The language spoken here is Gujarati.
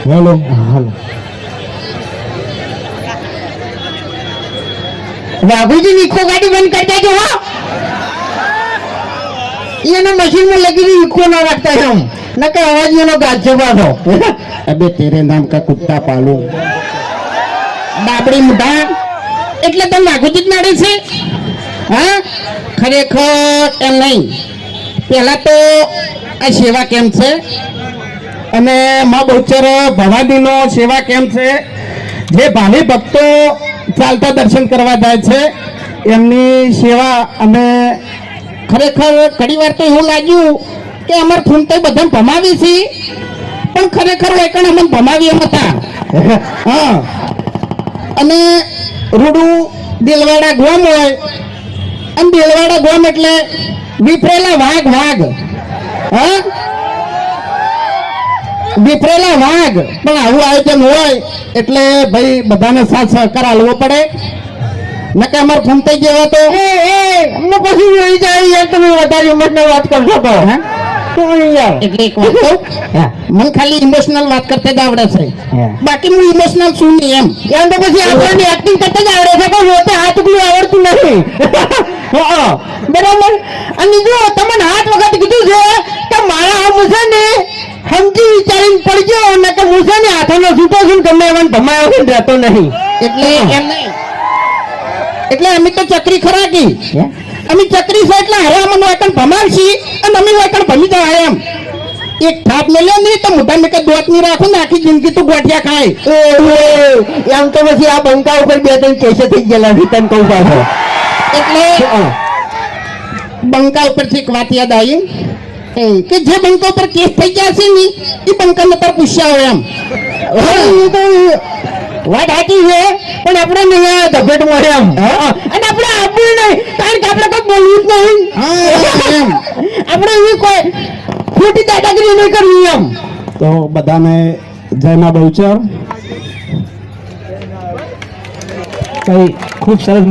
હેલો હાલો બાબુજી ઈકો ગાડી બંધ કરી દેજો હો એના મશીનમાં લગી ઈકો ના રાખતા એમ નકર અવાજ એનો ગાજો બાંધો અબે તેરે નામ કા કુત્તા પાલું ડાબડી મુઢા એટલે તમે વાઘુજી જ નાડે છે હા ખરેખર એમ નહીં પહેલા તો આ સેવા કેમ્પ છે અને મા બહુચર ભવાનીનો સેવા કેમ્પ છે જે ભાવિ ભક્તો ચાલતા દર્શન કરવા જાય છે એમની સેવા અમે ખરેખર ઘણી વાર તો એવું લાગ્યું કે અમાર ફૂન તો બધા ભમાવી છે પણ ખરેખર વેકણ અમને ભમાવી એમ હતા હા અને રૂડું દેલવાડા ગોમ હોય અને દેલવાડા ગોમ એટલે વિફરેલા વાઘ હા વિફરેલા વાઘ પણ આવું આયોજન હોય એટલે ભાઈ બધાને સાથ સહકાર આલવો પડે નકે અમાર ફોન થઈ ગયો તો હું પછી જોઈ જાય યાર તમે વધારે ઇમોશનલ વાત કરશો તો એટલે એક વાત કહું મને ખાલી ઇમોશનલ વાત કરતા જ આવડે છે બાકી હું ઇમોશનલ છું નહીં એમ તો પછી આપણને એક્ટિંગ કરતા જ આવડે છે પણ પોતે હાથ ઉકલું આવડતું નથી બરાબર અને જો તમને હાથ વખત કીધું છે કે મારા આ મુસે ને સમજી વિચારીને પડજો ને કે મુસે ને હાથોનો છૂટો છું ગમે એવા ભમાયો છે રહેતો નહીં એટલે એમ નહીં એટલે અમે તો ચક્રી ખરાકી અમે ચક્રી છે એટલે હવે અમને વાકણ ભમાવશી અને અમે વાકણ ભમી જાય એમ એક થાપ મેલ્યો નહીં તો મોટા મેં દોત નહીં રાખો ને આખી જિંદગી તો ગોઠિયા ખાય એમ તો પછી આ બંકા ઉપર બે ત્રણ કેસે થઈ ગયેલા રિટર્ન કહું પાછો એટલે બંકા ઉપરથી એક વાત યાદ આવી કે જે બંકા ઉપર કેસ થઈ ગયા છે ને એ બંકા ને તાર પૂછ્યા હોય એમ વાત સાચી છે પણ આપણે નહીં ઝપેટ મળે એમ અને આપણે આપવું નહીં કારણ કે આપણે કોઈ બોલવું જ નહીં આપણે એવી કોઈ ખોટી દાદાગીરી નહીં કરવી એમ તો બધાને જય મા બહુચર કઈ ખૂબ સરસ